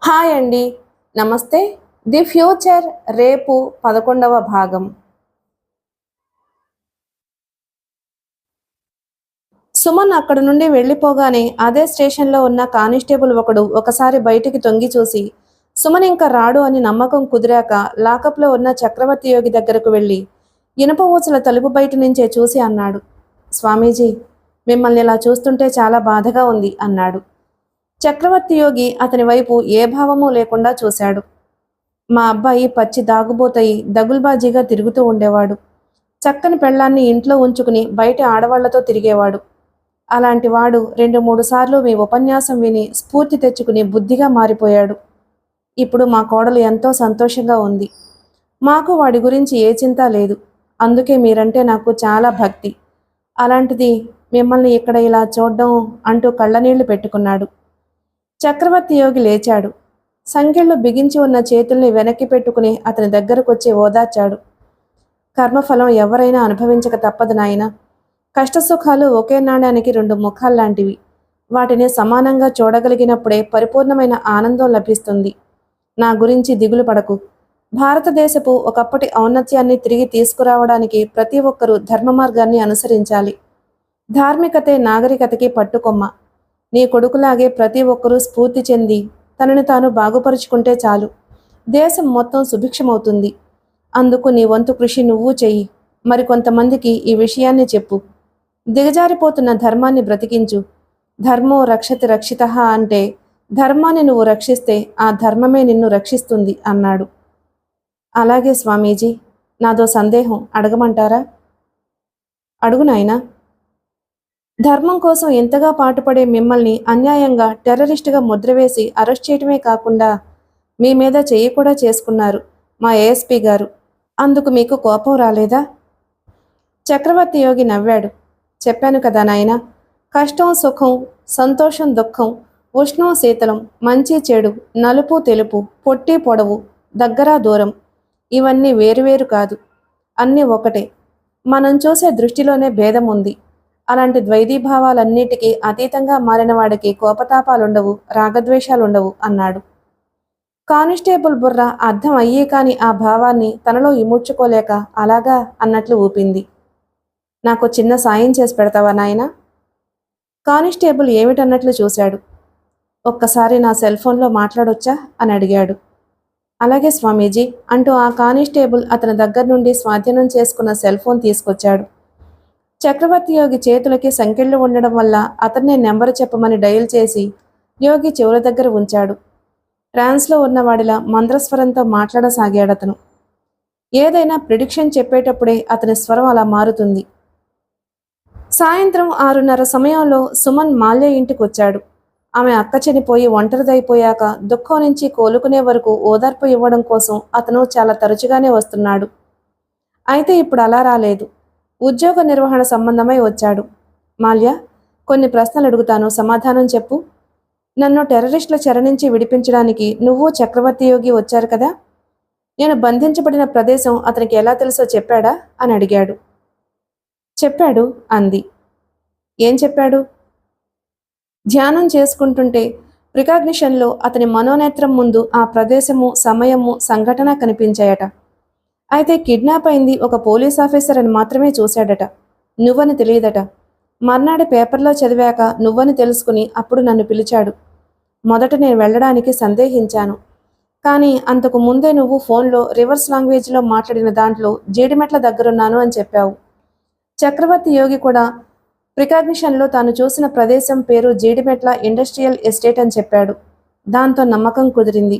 Hi అండి. నమస్తే. The future రేపు 11వ భాగం. సుమన్ అక్కడి నుండి వెళ్ళిపోగానే అదే స్టేషన్లో ఉన్న కానిస్టేబుల్ ఒకడు ఒకసారి బయటికి తొంగి చూసి సుమన్ ఇంకా రాడు అని నమ్మకం కుదిరాక లాకప్లో ఉన్న చక్రవర్తి యోగి దగ్గరకు వెళ్ళి ఇనుప ఊచల తలుపు బయట నుంచే చూసి అన్నాడు, స్వామీజీ, మిమ్మల్ని ఇలా చూస్తుంటే చాలా బాధగా ఉంది అన్నాడు. చక్రవర్తి యోగి అతని వైపు ఏ భావమూ లేకుండా చూశాడు. మా అబ్బాయి పచ్చి దాగుబోతయి దగుల్బాజీగా తిరుగుతూ ఉండేవాడు. చక్కని పెళ్ళాన్ని ఇంట్లో ఉంచుకుని బయట ఆడవాళ్లతో తిరిగేవాడు. అలాంటి వాడు 2-3 సార్లు మీ ఉపన్యాసం విని స్ఫూర్తి తెచ్చుకుని బుద్ధిగా మారిపోయాడు. ఇప్పుడు మా కోడలు ఎంతో సంతోషంగా ఉంది. మాకు వాడి గురించి ఏ చింత లేదు. అందుకే మీరంటే నాకు చాలా భక్తి. అలాంటిది మిమ్మల్ని ఇక్కడ ఇలా చూడ్డం అంటూ కళ్ళనీళ్లు పెట్టుకున్నాడు. చక్రవర్తి యోగి లేచాడు. సంకెళ్ళు బిగించి ఉన్న చేతుల్ని వెనక్కి పెట్టుకుని అతని దగ్గరకొచ్చి ఓదార్చాడు. కర్మఫలం ఎవరైనా అనుభవించక తప్పదు నాయన. కష్టసుఖాలు ఒకే నాణ్యానికి 2 ముఖాల్లాంటివి. వాటిని సమానంగా చూడగలిగినప్పుడే పరిపూర్ణమైన ఆనందం లభిస్తుంది. నా గురించి దిగులు పడకు. భారతదేశపు ఒకప్పటి ఔన్నత్యాన్ని తిరిగి తీసుకురావడానికి ప్రతి ఒక్కరూ ధర్మ మార్గాన్ని అనుసరించాలి. ధార్మికతే నాగరికతకి పట్టుకొమ్మ. నీ కొడుకులాగే ప్రతి ఒక్కరూ స్ఫూర్తి చెంది తనని తాను బాగుపరుచుకుంటే చాలు. దేశం మొత్తం సుభిక్షమవుతుంది. అందుకు నీ వంతు కృషి నువ్వు చెయ్యి. మరికొంతమందికి ఈ విషయాన్ని చెప్పు. దిగజారిపోతున్న ధర్మాన్ని బ్రతికించు. ధర్మో రక్షతి రక్షితః అంటే ధర్మాన్ని నువ్వు రక్షిస్తే ఆ ధర్మమే నిన్ను రక్షిస్తుంది అన్నాడు. అలాగే స్వామీజీ, నాదో సందేహం అడగమంటారా? అడుగు నాయనా. ధర్మం కోసం ఎంతగా పాటుపడే మిమ్మల్ని అన్యాయంగా టెర్రరిస్టుగా ముద్రవేసి అరెస్ట్ చేయటమే కాకుండా మీ మీద చెయ్యి కూడా చేసుకున్నారు మా ఏఎస్పీ గారు. అందుకు మీకు కోపం రాలేదా? చక్రవర్తి యోగి నవ్వాడు. చెప్పాను కదా నాయనా, కష్టం సుఖం, సంతోషం దుఃఖం, ఉష్ణం శీతలం, మంచి చెడు, నలుపు తెలుపు, పొట్టి పొడవు, దగ్గర దూరం, ఇవన్నీ వేరువేరు కాదు, అన్నీ ఒకటే. మనం చూసే దృష్టిలోనే భేదం ఉంది. అలాంటి ద్వైధీభావాలన్నిటికీ అతీతంగా మారిన వాడికి కోపతాపాలుండవు, రాగద్వేషాలుండవు అన్నాడు. కానిస్టేబుల్ బుర్ర అర్థం అయ్యే కాని ఆ భావాన్ని తనలో ఇముడ్చుకోలేక అలాగా అన్నట్లు ఊపింది. నాకు చిన్న సాయం చేసి పెడతావా నాయనా? కానిస్టేబుల్ ఏమిటన్నట్లు చూశాడు. ఒక్కసారి నా సెల్ ఫోన్లో మాట్లాడొచ్చా అని అడిగాడు. అలాగే స్వామీజీ అంటూ ఆ కానిస్టేబుల్ అతని దగ్గర నుండి స్వాధీనం చేసుకున్న సెల్ ఫోన్ తీసుకొచ్చాడు. చక్రవర్తి యోగి చేతులకి సంకెళ్ళు ఉండడం వల్ల అతన్నే నెంబరు చెప్పమని డయల్ చేసి యోగి చెవుల దగ్గర ఉంచాడు. ట్రాన్స్లో ఉన్నవాడిలా మంద్రస్వరంతో మాట్లాడసాగాడతను. ఏదైనా ప్రిడిక్షన్ చెప్పేటప్పుడే అతని స్వరం అలా మారుతుంది. సాయంత్రం 6:30 సమయంలో సుమన్ మాల్య ఇంటికి వచ్చాడు. ఆమె అక్క చనిపోయి ఒంటరిదైపోయాక దుఃఖం నుంచి కోలుకునే వరకు ఓదార్పు ఇవ్వడం కోసం అతను చాలా తరచుగానే వస్తున్నాడు. అయితే ఇప్పుడు అలా రాలేదు. ఉద్యోగ నిర్వహణ సంబంధమై వచ్చాడు. మాల్య, కొన్ని ప్రశ్నలు అడుగుతాను, సమాధానం చెప్పు. నన్ను టెర్రరిస్టుల చెర నుంచి విడిపించడానికి నువ్వు చక్రవర్తి యోగి వచ్చారు కదా. నేను బంధించబడిన ప్రదేశం అతనికి ఎలా తెలుసో చెప్పాడా అని అడిగాడు. చెప్పాడు అంది. ఏం చెప్పాడు? ధ్యానం చేసుకుంటుంటే ప్రికాగ్నిషన్లో అతని మనోనేత్రం ముందు ఆ ప్రదేశము, సమయము, సంఘటన కనిపించాయట. అయితే కిడ్నాప్ అయింది ఒక పోలీస్ ఆఫీసర్ అని మాత్రమే చూశాడట. నువ్వని తెలియదట. మర్నాడు పేపర్లో చదివాక నువ్వని తెలుసుకుని అప్పుడు నన్ను పిలిచాడు. మొదట నేను వెళ్ళడానికి సందేహించాను. కానీ అంతకు ముందే నువ్వు ఫోన్లో రివర్స్ లాంగ్వేజ్లో మాట్లాడిన దాంట్లో జీడిమెట్ల దగ్గరున్నాను అని చెప్పావు. చక్రవర్తి యోగి కూడా ప్రికాగ్నిషన్లో తాను చూసిన ప్రదేశం పేరు జీడిమెట్ల ఇండస్ట్రియల్ ఎస్టేట్ అని చెప్పాడు. దాంతో నమ్మకం కుదిరింది.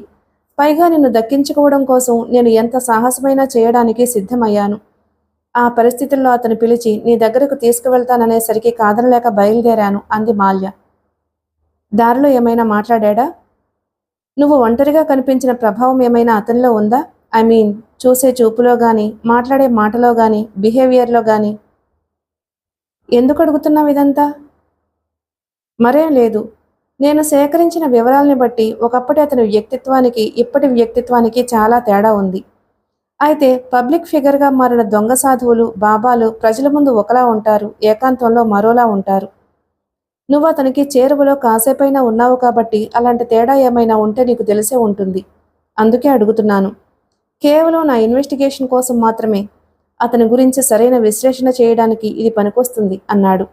పైగా నిన్ను దక్కించుకోవడం కోసం నేను ఎంత సాహసమైనా చేయడానికి సిద్ధమయ్యాను. ఆ పరిస్థితుల్లో అతను పిలిచి నీ దగ్గరకు తీసుకువెళ్తాననేసరికి కాదనలేక బయలుదేరాను అంది మాల్య. దారిలో ఏమైనా మాట్లాడా? నువ్వు ఒంటరిగా కనిపించిన ప్రభావం ఏమైనా అతనిలో ఉందా? ఐ మీన్ చూసే చూపులో గాని, మాట్లాడే మాటలో గాని, బిహేవియర్లో గాని. ఎందుకు అడుగుతున్నావు ఇదంతా? మరేం లేదు. నేను సేకరించిన వివరాల్ని బట్టి ఒకప్పటి అతని వ్యక్తిత్వానికి ఇప్పటి వ్యక్తిత్వానికి చాలా తేడా ఉంది. అయితే పబ్లిక్ ఫిగర్గా మారిన దొంగ సాధువులు, బాబాలు ప్రజల ముందు ఒకలా ఉంటారు, ఏకాంతంలో మరోలా ఉంటారు. నువ్వు అతనికి చేరువలో కాసేపైనా ఉన్నావు కాబట్టి అలాంటి తేడా ఏమైనా ఉంటే నీకు తెలిసే ఉంటుంది. అందుకే అడుగుతున్నాను. కేవలం నా ఇన్వెస్టిగేషన్ కోసం మాత్రమే. అతని గురించి సరైన విశ్లేషణ చేయడానికి ఇది పనికొస్తుంది అన్నాడు.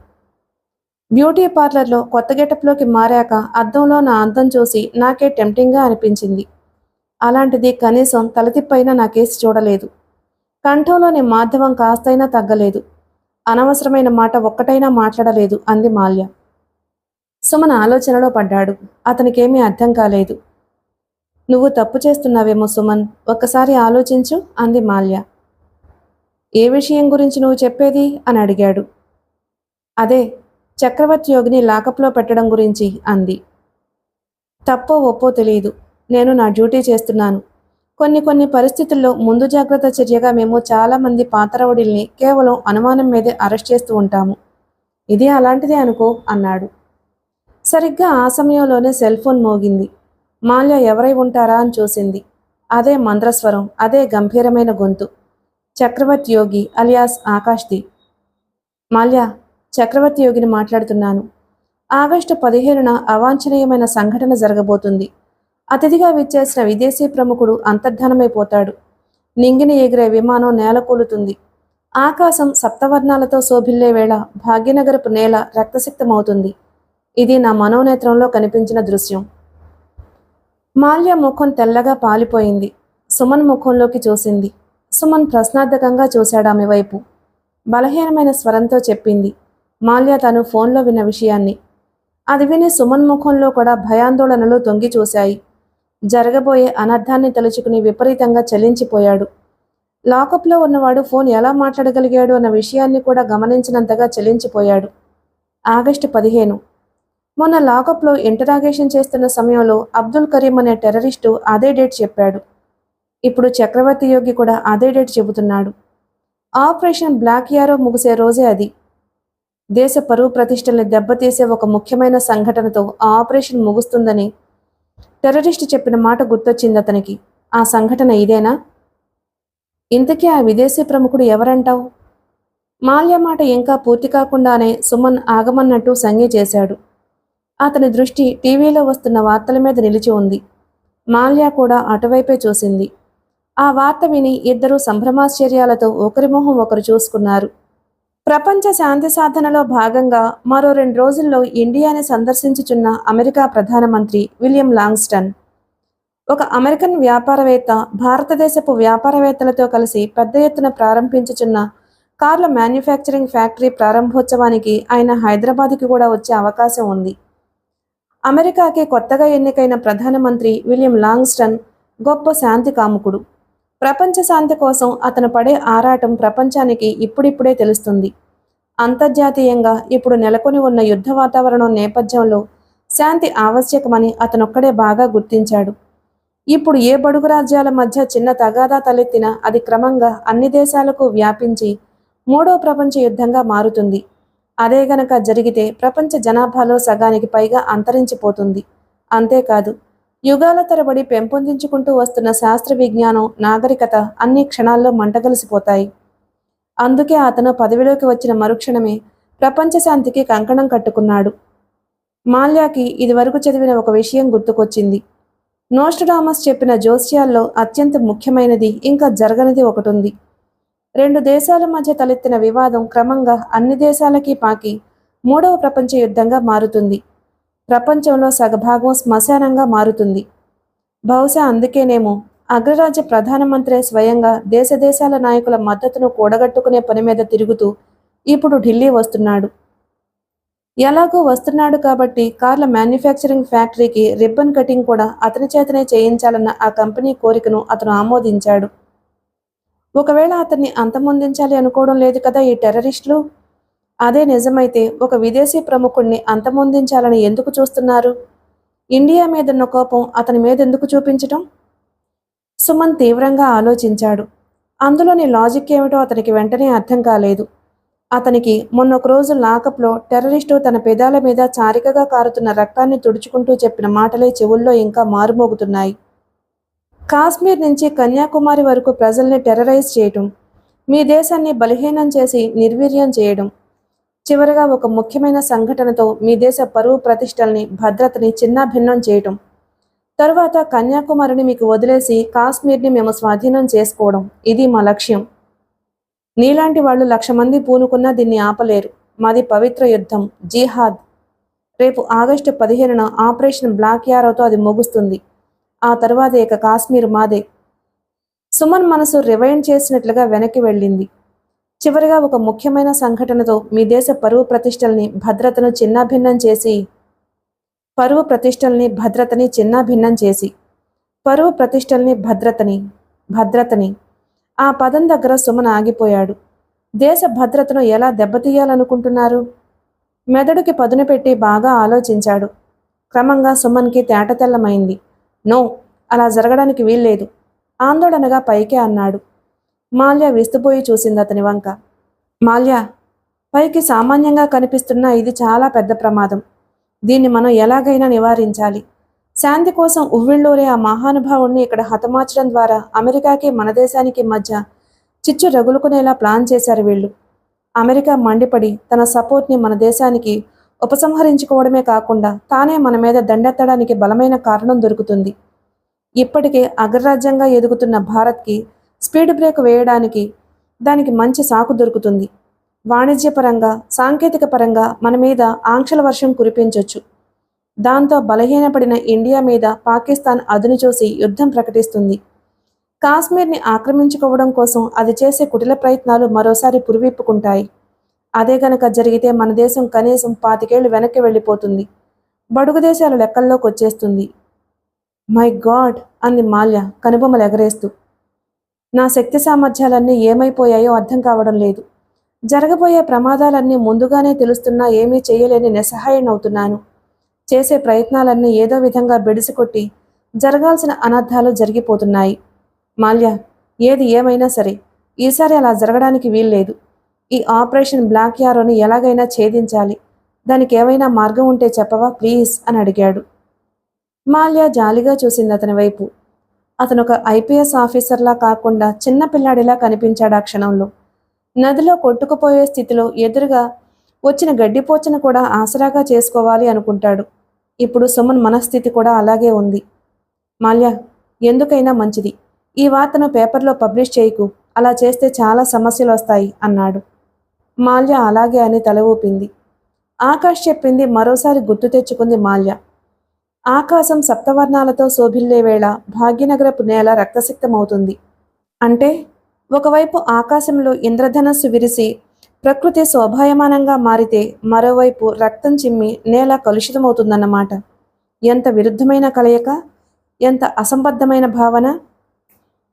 బ్యూటీ పార్లర్లో కొత్త గెటప్లోకి మారాక అద్దంలో నా అందం చూసి నాకే టెంప్టింగ్గా అనిపించింది. అలాంటిది కనీసం తలతిప్పైనా నా కేసు చూడలేదు. కంఠంలోని మాధవం కాస్తైనా తగ్గలేదు. అనవసరమైన మాట ఒక్కటైనా మాట్లాడలేదు అంది మాల్య. సుమన్ ఆలోచనలో పడ్డాడు. అతనికేమీ అర్థం కాలేదు. నువ్వు తప్పు చేస్తున్నావేమో సుమన్, ఒక్కసారి ఆలోచించు అంది మాల్య. ఏ విషయం గురించి నువ్వు చెప్పేది అని అడిగాడు. అదే చక్రవర్తి యోగిని లాకప్లో పెట్టడం గురించి అంది. తప్పో ఒప్పో తెలియదు. నేను నా డ్యూటీ చేస్తున్నాను. కొన్ని పరిస్థితుల్లో ముందు జాగ్రత్త చర్యగా మేము చాలామంది పాతరవుడిల్ని కేవలం అనుమానం మీదే అరెస్ట్ చేస్తూ ఉంటాము. ఇది అలాంటిదే అనుకో అన్నాడు. సరిగ్గా ఆ సమయంలోనే సెల్ ఫోన్ మోగింది. మాల్య ఎవరై ఉంటారా అని చూసింది. అదే మంద్రస్వరం, అదే గంభీరమైన గొంతు. చక్రవర్తి యోగి అలియాస్ ఆకాష్ది. మాల్య, చక్రవర్తి యోగిని మాట్లాడుతున్నాను. ఆగస్టు 15న అవాంఛనీయమైన సంఘటన జరగబోతుంది. అతిథిగా విచ్చేసిన విదేశీ ప్రముఖుడు అంతర్ధానమైపోతాడు. నింగిని ఎగిరే విమానం నేలకూలుతుంది. ఆకాశం సప్తవర్ణాలతో శోభిల్లే వేళ భాగ్యనగరపు నేల రక్తసిక్తమవుతుంది. ఇది నా మనోనేత్రంలో కనిపించిన దృశ్యం. మాల్య ముఖం తెల్లగా పాలిపోయింది. సుమన్ ముఖంలోకి చూసింది. సుమన్ ప్రశ్నార్థకంగా చూశాడామె వైపు. బలహీనమైన స్వరంతో చెప్పింది మాల్య తను ఫోన్లో విన్న విషయాన్ని. అది విని సుమన్ ముఖంలో కూడా భయాందోళనలు తొంగి చూశాయి. జరగబోయే అనర్థాన్ని తలుచుకుని విపరీతంగా చలించిపోయాడు. లాకప్లో ఉన్నవాడు ఫోన్ ఎలా మాట్లాడగలిగాడు అన్న విషయాన్ని కూడా గమనించినంతగా చలించిపోయాడు. ఆగస్టు 15. మొన్న లాకప్లో ఇంటరాగేషన్ చేస్తున్న సమయంలో అబ్దుల్ కరీం అనే టెర్రరిస్టు అదే డేట్ చెప్పాడు. ఇప్పుడు చక్రవర్తి యోగి కూడా అదే డేట్ చెబుతున్నాడు. ఆపరేషన్ బ్లాక్ యారో ముగిసే రోజే అది. దేశ పరువు ప్రతిష్టల్ని దెబ్బతీసే ఒక ముఖ్యమైన సంఘటనతో ఆ ఆపరేషన్ ముగుస్తుందని టెర్రరిస్టు చెప్పిన మాట గుర్తొచ్చింది అతనికి. ఆ సంఘటన ఇదేనా? ఇంతకీ ఆ విదేశీ ప్రముఖుడు ఎవరంటావు? మాల్య మాట ఇంకా పూర్తి కాకుండానే సుమన్ ఆగమన్నట్టు సంజ్ఞ చేశాడు. అతని దృష్టి టీవీలో వస్తున్న వార్తల మీద నిలిచి ఉంది. మాల్య కూడా అటువైపే చూసింది. ఆ వార్త విని ఇద్దరూ సంభ్రమాశ్చర్యాలతో ఒకరి మొహం ఒకరు చూసుకున్నారు. ప్రపంచ శాంతి సాధనలో భాగంగా మరో 2 రోజుల్లో ఇండియాని సందర్శించుచున్న అమెరికా ప్రధానమంత్రి విలియం లాంగ్స్టన్, ఒక అమెరికన్ వ్యాపారవేత్త భారతదేశపు వ్యాపారవేత్తలతో కలిసి పెద్ద ఎత్తున ప్రారంభించుచున్న కార్ల మ్యానుఫ్యాక్చరింగ్ ఫ్యాక్టరీ ప్రారంభోత్సవానికి ఆయన హైదరాబాద్కి కూడా వచ్చే అవకాశం ఉంది. అమెరికాకి కొత్తగా ఎన్నికైన ప్రధానమంత్రి విలియం లాంగ్స్టన్ గొప్ప శాంతి కాముకుడు. ప్రపంచ శాంతి కోసం అతను పడే ఆరాటం ప్రపంచానికి ఇప్పుడిప్పుడే తెలుస్తుంది. అంతర్జాతీయంగా ఇప్పుడు నెలకొని ఉన్న యుద్ధ వాతావరణం నేపథ్యంలో శాంతి ఆవశ్యకమని అతనొక్కడే బాగా గుర్తించాడు. ఇప్పుడు ఏ బడుగు రాజ్యాల మధ్య చిన్న తగాదా తలెత్తినా అది క్రమంగా అన్ని దేశాలకు వ్యాపించి 3వ ప్రపంచ యుద్ధంగా మారుతుంది. అదే గనక జరిగితే ప్రపంచ జనాభాలో సగానికి పైగా అంతరించిపోతుంది. అంతేకాదు, యుగాల తరబడి పెంపొందించుకుంటూ వస్తున్న శాస్త్ర విజ్ఞానం, నాగరికత అన్ని క్షణాల్లో మంటగలిసిపోతాయి. అందుకే అతను పదవిలోకి వచ్చిన మరుక్షణమే ప్రపంచ శాంతికి కంకణం కట్టుకున్నాడు. మాల్యాకి ఇదివరకు చదివిన ఒక విషయం గుర్తుకొచ్చింది. నోస్ట్రడామస్ చెప్పిన జోస్యాల్లో అత్యంత ముఖ్యమైనది, ఇంకా జరగనిది ఒకటుంది. 2 దేశాల మధ్య తలెత్తిన వివాదం క్రమంగా అన్ని దేశాలకి పాకి 3వ ప్రపంచ యుద్ధంగా మారుతుంది. ప్రపంచంలో సగభాగం శ్మశానంగా మారుతుంది. బహుశా అందుకేనేమో అగ్రరాజ్య ప్రధానమంత్రి స్వయంగా దేశాల నాయకుల మద్దతును కూడగట్టుకునే పని మీద తిరుగుతూ ఇప్పుడు ఢిల్లీ వస్తున్నాడు. ఎలాగో వస్తున్నాడు కాబట్టి కార్ల మ్యానుఫ్యాక్చరింగ్ ఫ్యాక్టరీకి రిబ్బన్ కటింగ్ కూడా అతని చేతనే చేయించాలన్న ఆ కంపెనీ కోరికను అతను ఆమోదించాడు. ఒకవేళ అతన్ని అంతమొందించాలి అనుకోవడం లేదు కదా ఈ టెర్రరిస్టులు. అదే నిజమైతే ఒక విదేశీ ప్రముఖుణ్ణి అంతమొందించాలని ఎందుకు చూస్తున్నారు? ఇండియా మీదున్న కోపం అతని మీద ఎందుకు చూపించటం? సుమన్ తీవ్రంగా ఆలోచించాడు. అందులోని లాజిక్ ఏమిటో అతనికి వెంటనే అర్థం కాలేదు. అతనికి మొన్నొక రోజు లాకప్లో టెర్రరిస్టు తన పెదాల మీద చారికగా కారుతున్న రక్తాన్ని తుడుచుకుంటూ చెప్పిన మాటలే చెవుల్లో ఇంకా మారుమోగుతున్నాయి. కాశ్మీర్ నుంచి కన్యాకుమారి వరకు ప్రజల్ని టెర్రరైజ్ చేయటం, మీ దేశాన్ని బలహీనం చేసి నిర్వీర్యం చేయడం, చివరగా ఒక ముఖ్యమైన సంఘటనతో మీ దేశ పరువు ప్రతిష్టల్ని భద్రతని చిన్నాభిన్నం చేయటం. తరువాత కన్యాకుమారిని మీకు వదిలేసి కాశ్మీర్ని మేము స్వాధీనం చేసుకోవడం. ఇది మా లక్ష్యం. నీలాంటి వాళ్ళు 1,00,000 మంది పూనుకున్నా దీన్ని ఆపలేరు. మాది పవిత్ర యుద్ధం, జిహాద్. రేపు ఆగస్టు 15న ఆపరేషన్ బ్లాక్ యారోతో అది ముగుస్తుంది. ఆ తరువాత ఇక కాశ్మీర్ మాదే. సుమన్ మనసు రివైండ్ చేసినట్లుగా వెనక్కి వెళ్ళింది. చివరిగా ఒక ముఖ్యమైన సంఘటనతో మీ దేశ పరువు ప్రతిష్టల్ని భద్రతను చిన్నాభిన్నం చేసి పరువు ప్రతిష్టల్ని భద్రతని చిన్నాభిన్నం చేసి పరువు ప్రతిష్టల్ని భద్రతని ఆ పదం దగ్గర సుమన్ ఆగిపోయాడు. దేశ భద్రతను ఎలా దెబ్బతీయాలనుకుంటున్నారు? మెదడుకి పదును పెట్టి బాగా ఆలోచించాడు. క్రమంగా సుమన్కి తేటతెల్లమైంది. నో, అలా జరగడానికి వీల్లేదు. ఆందోళనగా పైకే అన్నాడు. మాల్య విస్తుపోయి చూసింది అతని వంక. మాల్య, పైకి సామాన్యంగా కనిపిస్తున్న ఇది చాలా పెద్ద ప్రమాదం. దీన్ని మనం ఎలాగైనా నివారించాలి. శాంతి కోసం ఉవ్విళ్ళూరే ఆ మహానుభావుణ్ణి ఇక్కడ హతమార్చడం ద్వారా అమెరికాకి మన దేశానికి మధ్య చిచ్చు రగులుకునేలా ప్లాన్ చేశారు వీళ్ళు. అమెరికా మండిపడి తన సపోర్ట్ని మన దేశానికి ఉపసంహరించుకోవడమే కాకుండా తానే మన మీద దండెత్తడానికి బలమైన కారణం దొరుకుతుంది. ఇప్పటికే అగ్రరాజ్యంగా ఎదుగుతున్న భారత్కి స్పీడ్ బ్రేక్ వేయడానికి దానికి మంచి సాకు దొరుకుతుంది. వాణిజ్యపరంగా, సాంకేతిక పరంగా మన మీద ఆంక్షల వర్షం కురిపించొచ్చు. దాంతో బలహీనపడిన ఇండియా మీద పాకిస్తాన్ అదును చూసి యుద్ధం ప్రకటిస్తుంది. కాశ్మీర్ని ఆక్రమించుకోవడం కోసం అది చేసే కుటిల ప్రయత్నాలు మరోసారి పురివిప్పుకుంటాయి. అదే గనక జరిగితే మన దేశం కనీసం 25 ఏళ్లు వెనక్కి వెళ్ళిపోతుంది. బడుగు దేశాల లెక్కల్లోకి వచ్చేస్తుంది. మై గాడ్, అంది మాల్య కనుబొమ్మలు ఎగరేస్తూ. నా శక్తి సామర్థ్యాలన్నీ ఏమైపోయాయో అర్థం కావడం లేదు. జరగబోయే ప్రమాదాలన్నీ ముందుగానే తెలుస్తున్నా ఏమీ చేయలేని నిస్సహాయనవుతున్నాను. చేసే ప్రయత్నాలన్నీ ఏదో విధంగా బెడిసికొట్టి జరగాల్సిన అనర్థాలు జరిగిపోతున్నాయి. మాల్య, ఏది ఏమైనా సరే ఈసారి అలా జరగడానికి వీల్లేదు. ఈ ఆపరేషన్ బ్లాక్ యారోని ఎలాగైనా ఛేదించాలి. దానికి ఏమైనా మార్గం ఉంటే చెప్పవా ప్లీజ్ అని అడిగాడు. మాల్య జాలిగా చూసింది అతని వైపు. అతను ఒక ఐపీఎస్ ఆఫీసర్లా కాకుండా చిన్న పిల్లాడిలా కనిపించాడు ఆ క్షణంలో. నదిలో కొట్టుకుపోయే స్థితిలో ఎదురుగా వచ్చిన గడ్డిపోచను కూడా ఆసరాగా చేసుకోవాలి అనుకుంటాడు. ఇప్పుడు సుమన్ మనస్థితి కూడా అలాగే ఉంది. మాల్య, ఎందుకైనా మంచిది, ఈ వార్తను పేపర్లో పబ్లిష్ చేయకు. అలా చేస్తే చాలా సమస్యలు వస్తాయి అన్నాడు. మాల్య అలాగే అని తల ఊపింది. ఆకాష్ చెప్పింది మరోసారి గుర్తు తెచ్చుకుంది మాల్య. ఆకాశం సప్తవర్ణాలతో శోభిల్లే వేళ భాగ్యనగరపు నేల రక్తసిక్తమవుతుంది. అంటే ఒకవైపు ఆకాశంలో ఇంద్రధనస్సు విరిసి ప్రకృతి శోభాయమానంగా మారితే మరోవైపు రక్తం చిమ్మి నేల కలుషితమవుతుందన్నమాట. ఎంత విరుద్ధమైన కలయిక, ఎంత అసంబద్ధమైన భావన.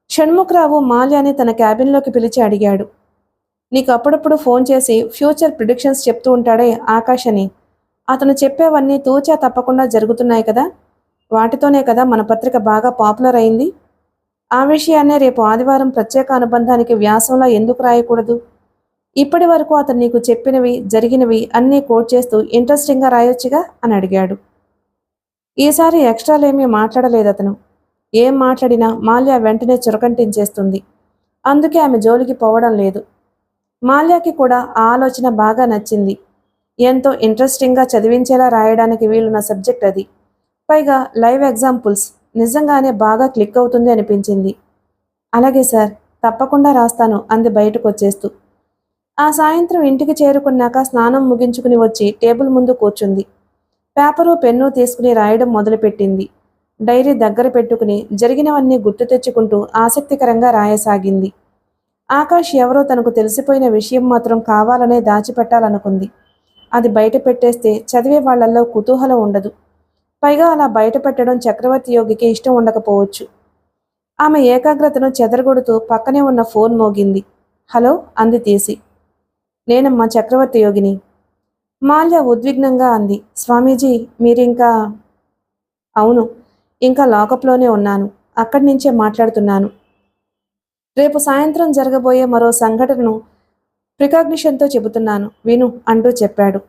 షణ్ముఖరావు మాల్యాని తన క్యాబిన్లోకి పిలిచి అడిగాడు. నీకు అప్పుడప్పుడు ఫోన్ చేసి ఫ్యూచర్ ప్రిడిక్షన్స్ చెప్తూ ఉంటాడే ఆకాష్ అని. అతను చెప్పేవన్నీ తూచా తప్పకుండా జరుగుతున్నాయి కదా. వాటితోనే కదా మన పత్రిక బాగా పాపులర్ అయింది. ఆ విషయాన్నే రేపు ఆదివారం ప్రత్యేక అనుబంధానికి వ్యాసంలో ఎందుకు రాయకూడదు? ఇప్పటి వరకు అతను నీకు చెప్పినవి జరిగినవి అన్నీ కోట్ చేస్తూ ఇంట్రెస్టింగ్గా రాయొచ్చుగా అని అడిగాడు. ఈసారి ఎక్స్ట్రాలేమీ మాట్లాడలేదు అతను. ఏం మాట్లాడినా మాల్య వెంటనే చురకంటించేస్తుంది. అందుకే ఆమె జోలికి పోవడం లేదు. మాల్యాకి కూడా ఆ ఆలోచన బాగా నచ్చింది. ఎంతో ఇంట్రెస్టింగ్గా చదివించేలా రాయడానికి వీలున్న సబ్జెక్ట్ అది. పైగా లైవ్ ఎగ్జాంపుల్స్, నిజంగానే బాగా క్లిక్ అవుతుంది అనిపించింది. అలాగే సార్, తప్పకుండా రాస్తాను అంది బయటకు వచ్చేస్తూ. ఆ సాయంత్రం ఇంటికి చేరుకున్నాక స్నానం ముగించుకుని వచ్చి టేబుల్ ముందు కూర్చుంది. పేపరు పెన్ను తీసుకుని రాయడం మొదలుపెట్టింది. డైరీ దగ్గర పెట్టుకుని జరిగినవన్నీ గుర్తు తెచ్చుకుంటూ ఆసక్తికరంగా రాయసాగింది. ఆకాష్ ఎవరో తనకు తెలిసిపోయిన విషయం మాత్రం కావాలనే దాచిపెట్టాలనుకుంది. అది బయట పెట్టేస్తే చదివే వాళ్లల్లో కుతూహలం ఉండదు. పైగా అలా బయట పెట్టడం చక్రవర్తి యోగికి ఇష్టం ఉండకపోవచ్చు. ఆమె ఏకాగ్రతను చెదరగొడుతూ పక్కనే ఉన్న ఫోన్ మోగింది. హలో అంది తీసి. నేనమ్మా చక్రవర్తి యోగిని. మాల్య ఉద్విగ్నంగా అంది. స్వామీజీ, మీరింకా? అవును, ఇంకా లాకప్లోనే ఉన్నాను. అక్కడి నుంచే మాట్లాడుతున్నాను. రేపు సాయంత్రం జరగబోయే మరో సంఘటనను ప్రికాగ్నిషన్తో చెబుతున్నాను విను అంటూ చెప్పాడు.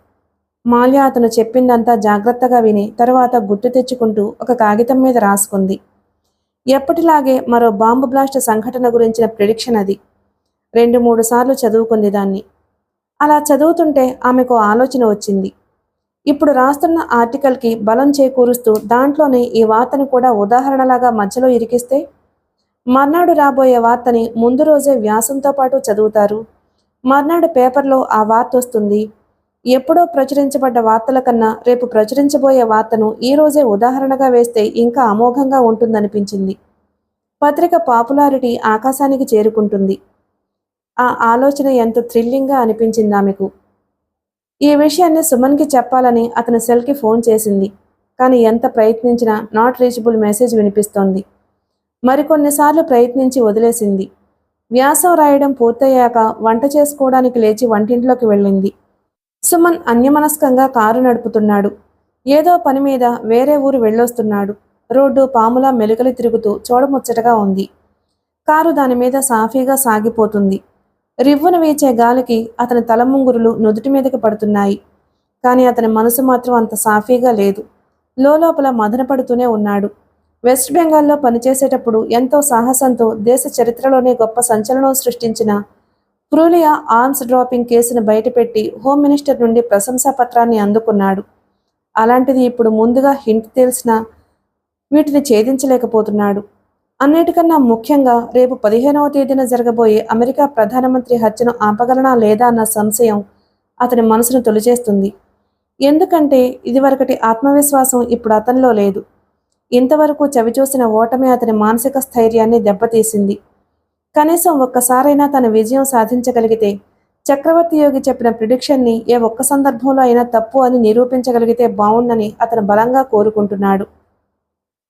మాల్య అతను చెప్పిందంతా జాగ్రత్తగా విని తరువాత గుర్తు తెచ్చుకుంటూ ఒక కాగితం మీద రాసుకుంది. ఎప్పటిలాగే మరో బాంబు బ్లాస్ట్ సంఘటన గురించిన ప్రిడిక్షన్ అది. 2-3 సార్లు చదువుకుంది దాన్ని. అలా చదువుతుంటే ఆమెకు ఆలోచన వచ్చింది. ఇప్పుడు రాస్తున్న ఆర్టికల్కి బలం చేకూరుస్తూ దాంట్లోనే ఈ వార్తను కూడా ఉదాహరణలాగా మధ్యలో ఇరికిస్తే మర్నాడు రాబోయే వార్తని ముందు రోజే వ్యాసంతో పాటు చదువుతారు. మర్నాడు పేపర్లో ఆ వార్త వస్తుంది. ఎప్పుడో ప్రచురించబడ్డ వార్తల కన్నా రేపు ప్రచురించబోయే వార్తను ఈ రోజే ఉదాహరణగా వేస్తే ఇంకా అమోఘంగా ఉంటుందనిపించింది. పత్రిక పాపులారిటీ ఆకాశానికి చేరుకుంటుంది. ఆ ఆలోచన ఎంత థ్రిల్లింగ్గా అనిపించింది ఆమెకు. ఈ విషయాన్ని సుమన్కి చెప్పాలని అతని సెల్కి ఫోన్ చేసింది. కానీ ఎంత ప్రయత్నించినా నాట్ రీచబుల్ మెసేజ్ వినిపిస్తోంది. మరికొన్నిసార్లు ప్రయత్నించి వదిలేసింది. వ్యాసం రాయడం పూర్తయ్యాక వంట చేసుకోవడానికి లేచి వంటింట్లోకి వెళ్ళింది. సుమన్ అన్యమనస్కంగా కారు నడుపుతున్నాడు. ఏదో పని మీద వేరే ఊరు వెళ్ళొస్తున్నాడు. రోడ్డు పాములా మెలికలు తిరుగుతూ చూడముచ్చటగా ఉంది. కారు దాని మీద సాఫీగా సాగిపోతుంది. రివ్వున వీచే గాలికి అతని తలముంగురులు నుదుటి మీదకి పడుతున్నాయి. కానీ అతని మనసు మాత్రం అంత సాఫీగా లేదు. లోపల మదనపడుతూనే ఉన్నాడు. వెస్ట్ బెంగాల్లో పనిచేసేటప్పుడు ఎంతో సాహసంతో దేశ చరిత్రలోనే గొప్ప సంచలనం సృష్టించిన పురూలియా ఆర్మ్స్ డ్రాపింగ్ కేసును బయటపెట్టి హోమ్ మినిస్టర్ నుండి ప్రశంసా పత్రాన్ని అందుకున్నాడు. అలాంటిది ఇప్పుడు ముందుగా హింట్ తెలిసినా వీటిని ఛేదించలేకపోతున్నాడు. అన్నిటికన్నా ముఖ్యంగా రేపు 15వ తేదీన జరగబోయే అమెరికా ప్రధానమంత్రి హత్యను ఆపగలనా లేదా అన్న సంశయం అతని మనసును తొలిచేస్తుంది. ఎందుకంటే ఇదివరకటి ఆత్మవిశ్వాసం ఇప్పుడు అతనిలో లేదు. ఇంతవరకు చవిచూసిన ఓటమి అతని మానసిక స్థైర్యాన్ని దెబ్బతీసింది. కనీసం ఒక్కసారైనా తన విజయం సాధించగలిగితే, చక్రవర్తి యోగి చెప్పిన ప్రిడిక్షన్ని ఏ ఒక్క సందర్భంలో అయినా తప్పు అని నిరూపించగలిగితే బావుండని అతను బలంగా కోరుకుంటున్నాడు.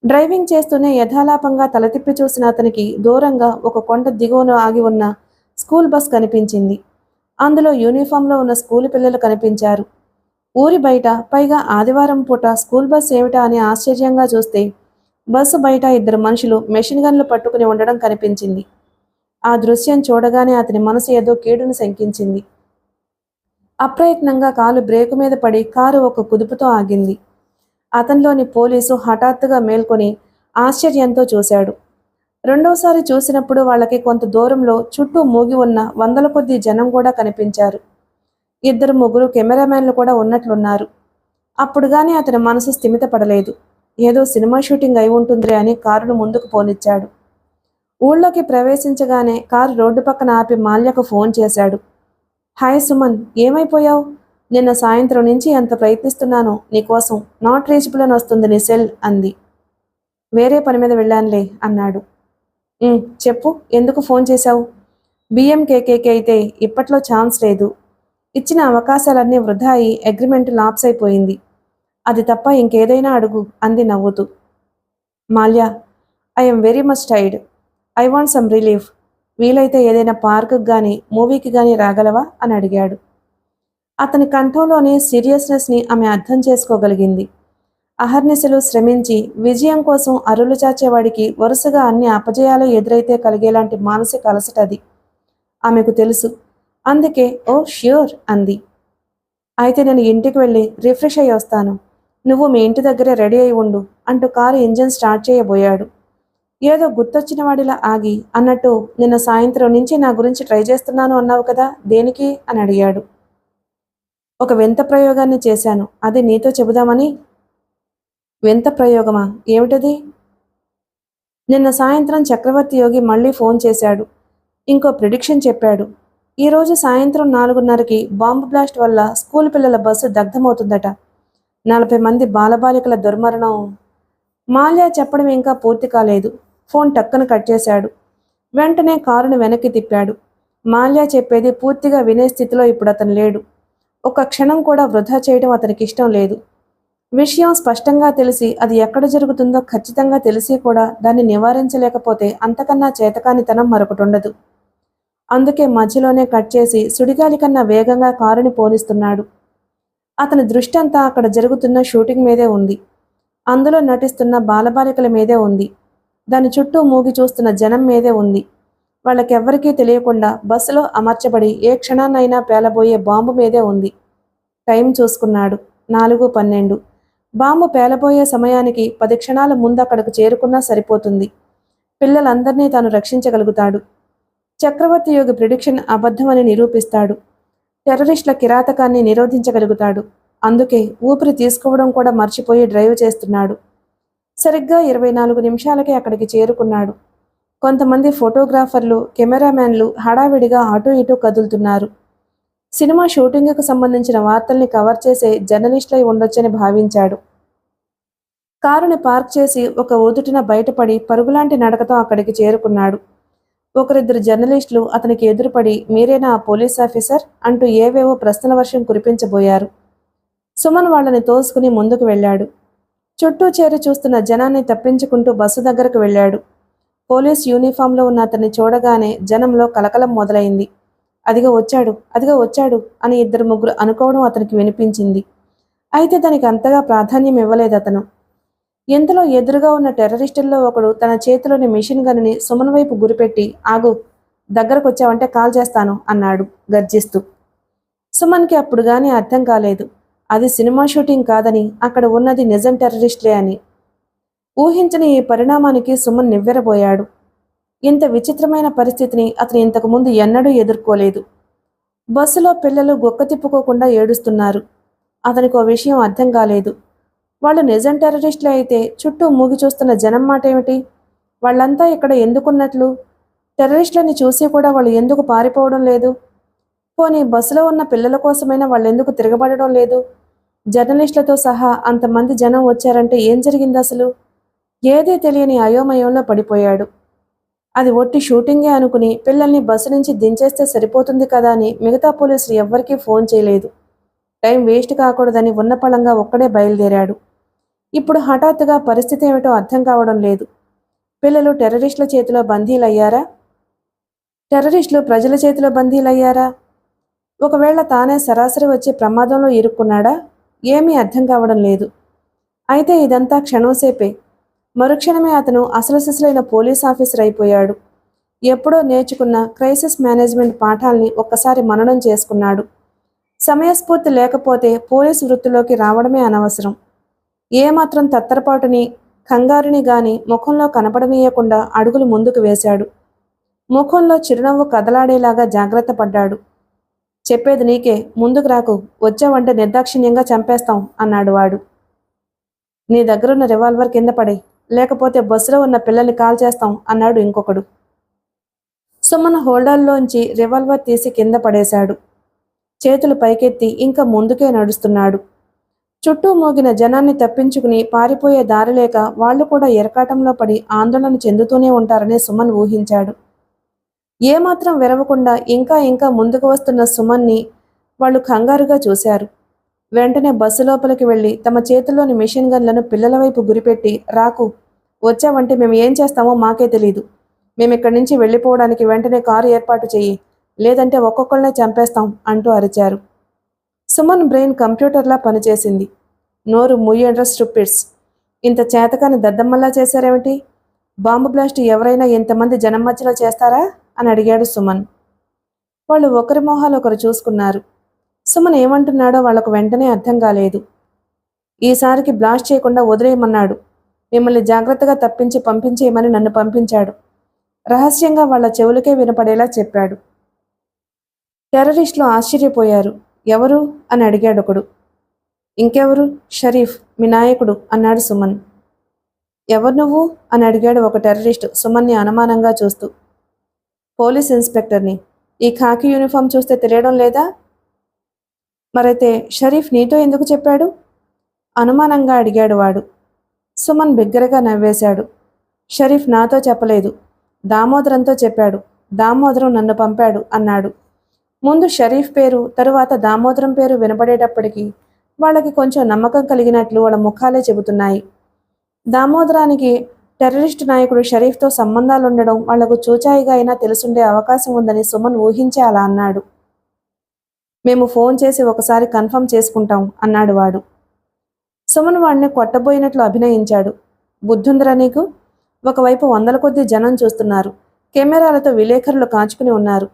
డ్రైవింగ్ చేస్తూనే యథాలాపంగా తలతిప్పి చూసిన అతనికి దూరంగా ఒక కొండ దిగువన ఆగి ఉన్న స్కూల్ బస్ కనిపించింది. అందులో యూనిఫామ్లో ఉన్న స్కూల్ పిల్లలు కనిపించారు. ఊరి బయట, పైగా ఆదివారం పూట స్కూల్ బస్ ఏమిటా అని ఆశ్చర్యంగా చూస్తే బస్సు బయట ఇద్దరు మనుషులు మెషిన్ గన్లు పట్టుకుని ఉండడం కనిపించింది. ఆ దృశ్యం చూడగానే అతని మనసు ఏదో కీడును శంకించింది. అప్రయత్నంగా కాలు బ్రేకు మీద పడి కారు ఒక కుదుపుతో ఆగింది. అతనిలోని పోలీసు హఠాత్తుగా మేల్కొని ఆశ్చర్యంతో చూశాడు. రెండోసారి చూసినప్పుడు వాళ్ళకి కొంత దూరంలో చుట్టూ మూగి ఉన్న వందల కొద్దీ జనం కూడా కనిపించారు. ఇద్దరు ముగ్గురు కెమెరామెన్లు కూడా ఉన్నట్లున్నారు. అప్పుడు గాని అతని మనసు స్థిమితపడలేదు. ఏదో సినిమా షూటింగ్ అయి ఉంటుందిరే అని కారును ముందుకు పోనిచ్చాడు. ఊళ్ళోకి ప్రవేశించగానే కారు రోడ్డు పక్కన ఆపి మాల్యకు ఫోన్ చేశాడు. హాయ్ సుమన్, ఏమైపోయావు? నిన్న సాయంత్రం నుంచి ఎంత ప్రయత్నిస్తున్నానో నీకోసం. నాట్ రీచబుల్ అని వస్తుంది నీ సెల్ అంది. వేరే పని మీద వెళ్ళానులే అన్నాడు. చెప్పు, ఎందుకు ఫోన్ చేశావు? బిఎంకేకేకి అయితే ఇప్పట్లో ఛాన్స్ లేదు. ఇచ్చిన అవకాశాలన్నీ వృధా అయి అగ్రిమెంట్ లాప్స్ అయిపోయింది. అది తప్ప ఇంకేదైనా అడుగు అంది నవ్వుతూ. Mallya, I'm very much tired. I want some relief. వీలైతే ఏదైనా పార్కుకి కానీ మూవీకి కానీ రాగలవా అని అడిగాడు. అతని కంఠంలోని సీరియస్నెస్ని ఆమె అర్థం చేసుకోగలిగింది. అహర్నిశలు శ్రమించి విజయం కోసం అరులు చాచేవాడికి వరుసగా అన్ని అపజయాలు ఎదురైతే కలిగేలాంటి మానసిక అలసట అది. ఆమెకు తెలుసు. అందుకే ఓ ష్యూర్ అంది. అయితే నేను ఇంటికి వెళ్ళి రిఫ్రెష్ అయ్యి వస్తాను. నువ్వు మీ ఇంటి దగ్గరే రెడీ అయి ఉండు అంటూ కారు ఇంజన్ స్టార్ట్ చేయబోయాడు. ఏదో గుర్తొచ్చిన వాడిలా ఆగి అన్నట్టు, నిన్న సాయంత్రం నుంచి నా గురించి ట్రై చేస్తున్నాను అన్నావు కదా, దేనికి అని అడిగాడు. ఒక వింత ప్రయోగాన్ని చేశాను, అది నీతో చెబుదామని. వింత ప్రయోగమా? ఏమిటది? నిన్న సాయంత్రం చక్రవర్తి యోగి మళ్ళీ ఫోన్ చేశాడు. ఇంకో ప్రిడిక్షన్ చెప్పాడు. ఈరోజు సాయంత్రం 4:30కి బాంబు బ్లాస్ట్ వల్ల స్కూల్ పిల్లల బస్సు దగ్ధమవుతుందట. 40 మంది బాలబాలికల దుర్మరణం. మాల్యా చెప్పడం ఇంకా పూర్తి కాలేదు. ఫోన్ టక్కన కట్ చేశాడు. వెంటనే కారును వెనక్కి తిప్పాడు. మాల్యా చెప్పేది పూర్తిగా వినే స్థితిలో ఇప్పుడు అతను లేడు. ఒక క్షణం కూడా వృధా చేయడం అతనికి ఇష్టం లేదు. విషయం స్పష్టంగా తెలిసి అది ఎక్కడ జరుగుతుందో ఖచ్చితంగా తెలిసి కూడా దాన్ని నివారించలేకపోతే అంతకన్నా చేతకానితనం మరొకటి ఉండదు. అందుకే మధ్యలోనే కట్ చేసి సుడిగాలి కన్నా వేగంగా కారుని పోనిస్తున్నాడు. అతని దృష్టి అంతా అక్కడ జరుగుతున్న షూటింగ్ మీదే ఉంది. అందులో నటిస్తున్న బాలబాలికల మీదే ఉంది. దాని చుట్టూ మూగి చూస్తున్న జనం మీదే ఉంది. వాళ్ళకెవ్వరికీ తెలియకుండా బస్సులో అమర్చబడి ఏ క్షణాన్నైనా పేలబోయే బాంబు మీదే ఉంది. టైం చూసుకున్నాడు. 4:12. బాంబు పేలబోయే సమయానికి 10 క్షణాల ముందు అక్కడకు చేరుకున్నా సరిపోతుంది. పిల్లలందరినీ తాను రక్షించగలుగుతాడు. చక్రవర్తి యోగి ప్రిడిక్షన్ అబద్ధమని నిరూపిస్తాడు. టెర్రరిస్టుల కిరాతకాన్ని నిరోధించగలుగుతాడు. అందుకే ఊపిరి తీసుకోవడం కూడా మర్చిపోయి డ్రైవ్ చేస్తున్నాడు. సరిగ్గా 24 నిమిషాలకే అక్కడికి చేరుకున్నాడు. కొంతమంది ఫోటోగ్రాఫర్లు, కెమెరామ్యాన్లు హడావిడిగా అటూ ఇటూ కదులుతున్నారు. సినిమా షూటింగ్కు సంబంధించిన వార్తల్ని కవర్ చేసే జర్నలిస్టులై ఉండొచ్చని భావించాడు. కారుని పార్క్ చేసి ఒక ఊదుటిన బయటపడి పరుగులాంటి నడకతో అక్కడికి చేరుకున్నాడు. ఒకరిద్దరు జర్నలిస్టులు అతనికి ఎదురుపడి, మీరేనా ఆ పోలీస్ ఆఫీసర్ అంటూ ఏవేవో ప్రశ్నల వర్షం కురిపించబోయారు. సుమన్ వాళ్ళని తోసుకుని ముందుకు వెళ్ళాడు. చుట్టూ చేరి చూస్తున్న జనాన్ని తప్పించుకుంటూ బస్సు దగ్గరకు వెళ్ళాడు. పోలీస్ యూనిఫామ్లో ఉన్న అతన్ని చూడగానే జనంలో కలకలం మొదలైంది. అదిగో వచ్చాడు, అదిగో వచ్చాడు అని ఇద్దరు ముగ్గురు అనుకోవడం అతనికి వినిపించింది. అయితే దానికి అంతగా ప్రాధాన్యం ఇవ్వలేదు అతను. ఇంతలో ఎదురుగా ఉన్న టెర్రరిస్టుల్లో ఒకడు తన చేతిలోని మిషన్ గన్నుని సుమన్ వైపు గురిపెట్టి, ఆగు, దగ్గరకొచ్చావంటే కాల్ చేస్తాను అన్నాడు గర్జిస్తూ. సుమన్కి అప్పుడు గానీ అర్థం కాలేదు, అది సినిమా షూటింగ్ కాదని, అక్కడ ఉన్నది నిజం టెర్రరిస్టులే అని. ఊహించని ఈ పరిణామానికి సుమన్ నివ్వెరబోయాడు. ఇంత విచిత్రమైన పరిస్థితిని అతను ఇంతకుముందు ఎన్నడూ ఎదుర్కోలేదు. బస్సులో పిల్లలు గుక్క తిప్పుకోకుండా ఏడుస్తున్నారు. అతనికి ఓ విషయం అర్థం కాలేదు. వాళ్ళు నిజం టెర్రరిస్టులే అయితే చుట్టూ మూగి చూస్తున్న జనం మాట ఏమిటి? వాళ్ళంతా ఇక్కడ ఎందుకున్నట్లు? టెర్రరిస్టులని చూసి కూడా వాళ్ళు ఎందుకు పారిపోవడం లేదు? పోనీ బస్సులో ఉన్న పిల్లల కోసమైనా వాళ్ళెందుకు తిరగబడడం లేదు? జర్నలిస్టులతో సహా అంతమంది జనం వచ్చారంటే ఏం జరిగింది అసలు? ఏదీ తెలియని అయోమయంలో పడిపోయాడు. అది ఒట్టి షూటింగే అనుకుని పిల్లల్ని బస్సు నుంచి దించేస్తే సరిపోతుంది కదా అని మిగతా పోలీసులు ఎవ్వరికీ ఫోన్ చేయలేదు. టైం వేస్ట్ కాకూడదని ఉన్నపళంగా ఒక్కడే బయలుదేరాడు. ఇప్పుడు హఠాత్తుగా పరిస్థితి ఏమిటో అర్థం కావడం లేదు. పిల్లలు టెర్రరిస్టుల చేతిలో బందీలయ్యారా? టెర్రరిస్టులు ప్రజల చేతిలో బందీలయ్యారా? ఒకవేళ తానే సరాసరి వచ్చి ప్రమాదంలో ఇరుక్కున్నాడా? ఏమీ అర్థం కావడం లేదు. అయితే ఇదంతా క్షణంసేపే. మరుక్షణమే అతను అసలు సిసలైన పోలీస్ ఆఫీసర్ అయిపోయాడు. ఎప్పుడో నేర్చుకున్న క్రైసిస్ మేనేజ్మెంట్ పాఠాల్ని ఒక్కసారి మననం చేసుకున్నాడు. సమయస్ఫూర్తి లేకపోతే పోలీసు వృత్తిలోకి రావడమే అనవసరం. ఏమాత్రం తత్తరపాటుని, కంగారుని గాని ముఖంలో కనపడనీయకుండా అడుగులు ముందుకు వేశాడు. ముఖంలో చిరునవ్వు కదలాడేలాగా జాగ్రత్త పడ్డాడు. చెప్పేది నీకే, ముందుకు రాకు, వచ్చావంటే నిర్దాక్షిణ్యంగా చంపేస్తాం అన్నాడు వాడు. నీ దగ్గరున్న రివాల్వర్ కింద పడే, లేకపోతే బస్సులో ఉన్న పిల్లల్ని కాల్ చేస్తాం అన్నాడు ఇంకొకడు. సుమన్ హోల్డర్లోంచి రివాల్వర్ తీసి కింద పడేశాడు. చేతులు పైకెత్తి ఇంకా ముందుకే నడుస్తున్నాడు. చుట్టూ మోగిన జనాన్ని తప్పించుకుని పారిపోయే దారి లేక వాళ్లు కూడా ఎరకాటంలో పడి ఆందోళన చెందుతూనే ఉంటారని సుమన్ ఊహించాడు. ఏమాత్రం వెరవకుండా ఇంకా ఇంకా ముందుకు వస్తున్న సుమన్ని వాళ్ళు కంగారుగా చూశారు. వెంటనే బస్సు లోపలికి వెళ్లి తమ చేతుల్లోని మిషన్ గన్లను పిల్లల వైపు గురిపెట్టి, రాకు, వచ్చావంటే మేము ఏం చేస్తామో మాకే తెలీదు. మేమిక్కడి నుంచి వెళ్ళిపోవడానికి వెంటనే కారు ఏర్పాటు చెయ్యి, లేదంటే ఒక్కొక్కళ్ళనే చంపేస్తాం అంటూ అరిచారు. సుమన్ బ్రెయిన్ కంప్యూటర్లా పనిచేసింది. నోరు ముయ్యండ్ర స్టూపిడ్స్, ఇంత చేతకాని దద్దమ్మల్లా చేశారేమిటి? బాంబు బ్లాస్ట్ ఎవరైనా ఇంతమంది జనం మధ్యలో చేస్తారా అని అడిగాడు సుమన్. వాళ్ళు ఒకరి మొహాలు ఒకరు చూసుకున్నారు. సుమన్ ఏమంటున్నాడో వాళ్లకు వెంటనే అర్థం కాలేదు. ఈసారికి బ్లాస్ట్ చేయకుండా వదిలేయమన్నాడు. మిమ్మల్ని జాగ్రత్తగా తప్పించి పంపించేయమని నన్ను పంపించాడు. రహస్యంగా వాళ్ల చెవులకే వినపడేలా చెప్పాడు. టెర్రరిస్టులు ఆశ్చర్యపోయారు. ఎవరు అని అడిగాడొకడు. ఇంకెవరు, షరీఫ్, మీ నాయకుడు అన్నాడు సుమన్. ఎవరు నువ్వు అని అడిగాడు ఒక టెర్రరిస్ట్ సుమన్ని అనుమానంగా చూస్తూ. పోలీస్ ఇన్స్పెక్టర్ని. ఈ ఖాకీ యూనిఫామ్ చూస్తే తెలియడం లేదా? మరైతే షరీఫ్ నీతో ఎందుకు చెప్పాడు అనుమానంగా అడిగాడు వాడు. సుమన్ బిగ్గరగా నవ్వేశాడు. షరీఫ్ నాతో చెప్పలేదు, దామోదరంతో చెప్పాడు. దామోదరం నన్ను పంపాడు అన్నాడు. ముందు షరీఫ్ పేరు, తరువాత దామోదరం పేరు వినపడేటప్పటికీ వాళ్ళకి కొంచెం నమ్మకం కలిగినట్లు వాళ్ళ ముఖాలే చెబుతున్నాయి. దామోదరానికి టెర్రరిస్టు నాయకుడు షరీఫ్తో సంబంధాలుండడం వాళ్లకు చూచాయిగా అయినా తెలుసుండే అవకాశం ఉందని సుమన్ ఊహించే అలా అన్నాడు. మేము ఫోన్ చేసి ఒకసారి కన్ఫర్మ్ చేసుకుంటాం అన్నాడు వాడు. సుమన్ వాడిని కొట్టబోయినట్లు అభినయించాడు. బుద్ధుందరా నీకు? ఒకవైపు వందల కొద్దీ జనం చూస్తున్నారు. కెమెరాలతో విలేకరులు కాచుకుని ఉన్నారు.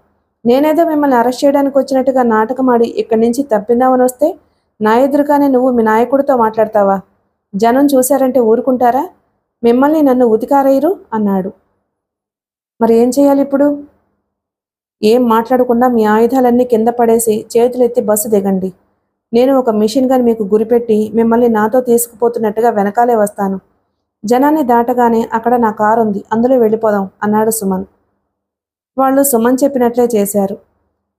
నేనేదో మిమ్మల్ని అరెస్ట్ చేయడానికి వచ్చినట్టుగా నాటకమాడి ఇక్కడి నుంచి తప్పిందామని వస్తే నా ఎదురుగానే నువ్వు మీ నాయకుడితో మాట్లాడతావా? జనం చూశారంటే ఊరుకుంటారా? మిమ్మల్ని నన్ను ఉతికారేయరు అన్నాడు. మరి ఏం చేయాలి ఇప్పుడు? ఏం మాట్లాడకుండా మీ ఆయుధాలన్నీ కింద పడేసి చేతులెత్తి బస్సు దిగండి. నేను ఒక మిషన్ గన్ మీకు గురిపెట్టి మిమ్మల్ని నాతో తీసుకుపోతున్నట్టుగా వెనకాలే వస్తాను. జనాన్ని దాటగానే అక్కడ నా కారు ఉంది, అందులో వెళ్ళిపోదాం అన్నాడు సుమన్. వాళ్ళు సుమన్ చెప్పినట్లే చేశారు.